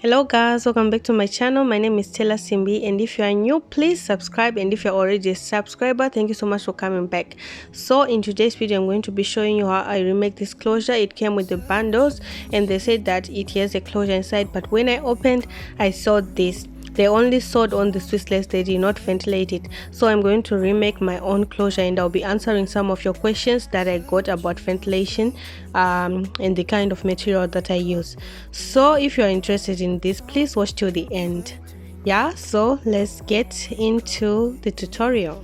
Hello guys, welcome back to my channel. My name is Taylor Simbi, and if you are new, please subscribe, and if you're already a subscriber, thank you so much for coming back. So in today's video I'm going to be showing you how I remake this closure. It came with the bundles and they said that it has a closure inside, but when I opened I saw this. They only sewed on the Swissless, they did not ventilate it. So I'm going to remake my own closure, and I'll be answering some of your questions that I got about ventilation and the kind of material that I use. So if you're interested in this, please watch till the end. Yeah, so let's get into the tutorial.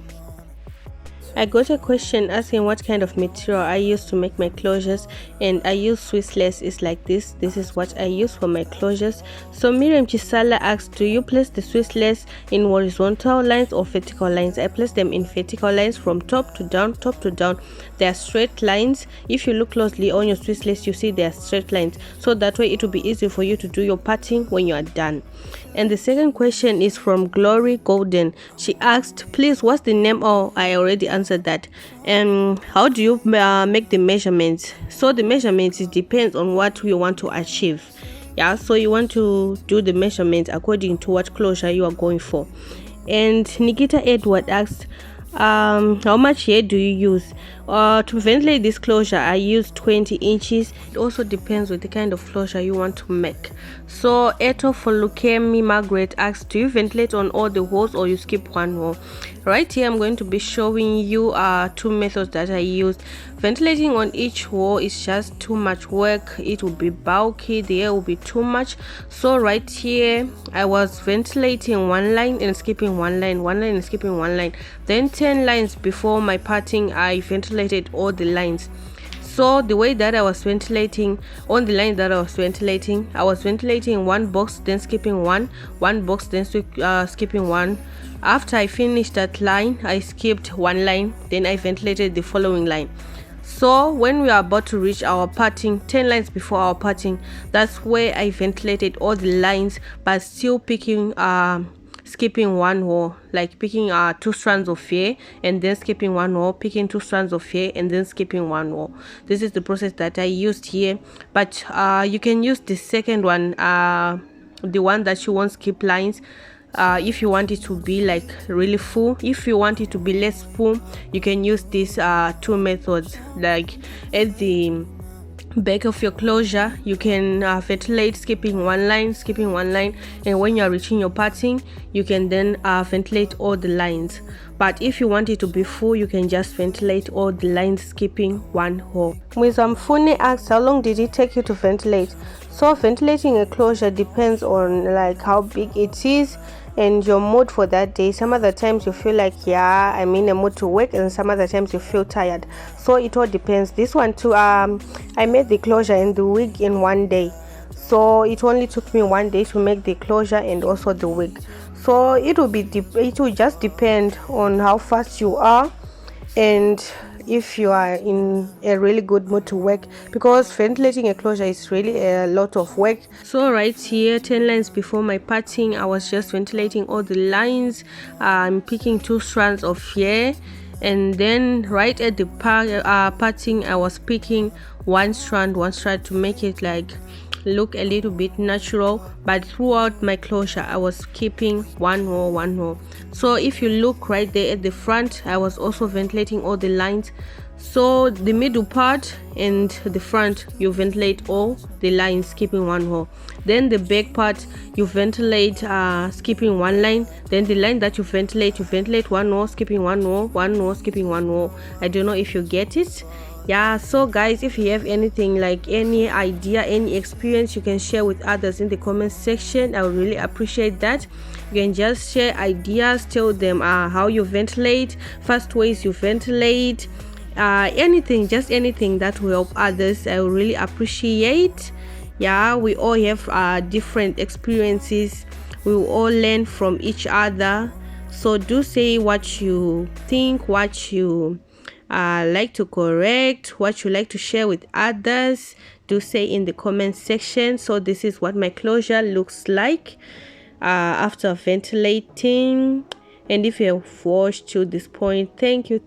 I got a question asking what kind of material I use to make my closures, and I use Swissless. It's like this. This is what I use for my closures. So Miriam Chisala asked, do you place the Swissless in horizontal lines or vertical lines? I place them in vertical lines from top to down, top to down. They are straight lines. If you look closely on your Swissless, you see they are straight lines. So that way it will be easy for you to do your parting when you are done. And the second question is from Glory Golden. She asked, please, what's the name? Oh, I already answered that. And how do you make the measurements? So the measurements, it depends on what you want to achieve. Yeah, so you want to do the measurements according to what closure you are going for. And Nikita Edward asked, how much hair do you use? To ventilate this closure I use 20 inches. It also depends with the kind of closure you want to make. So Eto Folukemi Margaret asks, do you ventilate on all the holes or you skip one hole? Right here I'm going to be showing you two methods that I use. Ventilating on each hole is just too much work. It will be bulky, the air will be too much. So right here I was ventilating one line and skipping one line, one line and skipping one line. Then 10 lines before my parting I ventilated all the lines. So the way that I was ventilating, on the line that I was ventilating one box, then skipping one box, then skipping one. After I finished that line, I skipped one line, then I ventilated the following line. So when we are about to reach our parting, 10 lines before our parting, that's where I ventilated all the lines, but still picking skipping one row, like picking two strands of hair and then skipping one row, picking two strands of hair and then skipping one row. This is the process that I used here, but you can use the second one, the one that you won't skip lines. If you want it to be like really full. If you want it to be less full, you can use these two methods. Like at the back of your closure you can ventilate skipping one line, and when you are reaching your parting you can then ventilate all the lines. But if you want it to be full, you can just ventilate all the lines skipping one hole. Mwizamfuni asks, how long did it take you to ventilate? So ventilating a closure depends on like how big it is and your mood for that day. Some other times you feel like, yeah, I'm in a mood to work, and some other times you feel tired. So it all depends. This one too, I made the closure and the wig in one day. So it only took me one day to make the closure and also the wig. So it will just depend on how fast you are and if you are in a really good mood to work, because ventilating a closure is really a lot of work. So right here, 10 lines before my parting, I was just ventilating all the lines. I'm picking two strands of hair, and then right at the parting I was picking one strand to make it like look a little bit natural. But throughout my closure I was keeping one row. So if you look right there at the front, I was also ventilating all the lines. So the middle part and the front, you ventilate all the lines skipping one row. Then the back part, you ventilate skipping one line. Then the line that you ventilate one row, skipping one row, skipping one row. I don't know if you get it. Yeah, so guys, if you have anything, like any idea, any experience, you can share with others in the comment section. I would really appreciate that. You can just share ideas, tell them how you ventilate, first ways you ventilate, anything, just anything that will help others. I would really appreciate. Yeah, we all have different experiences. We will all learn from each other. So do say what you think, what you like to correct, what you like to share with others. Do say in the comment section. So this is what my closure looks like after ventilating, And if you have watched to this point, thank you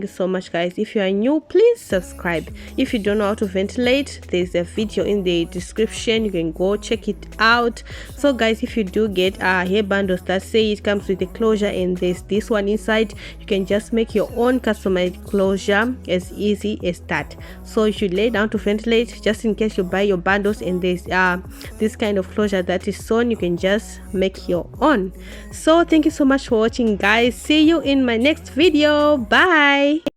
so much, guys. If you are new, please subscribe. If you don't know how to ventilate, there's a video in the description, you can go check it out. So guys, if you do get a hairband, or that say it comes with a closure and there's this one inside, you can just make your own customized closure as easy as that. So you should lay down to ventilate, just in case you buy your bundles and there's this kind of closure that is sewn, you can just make your own. So thank you so much for watching, guys. See you in my next video. Bye.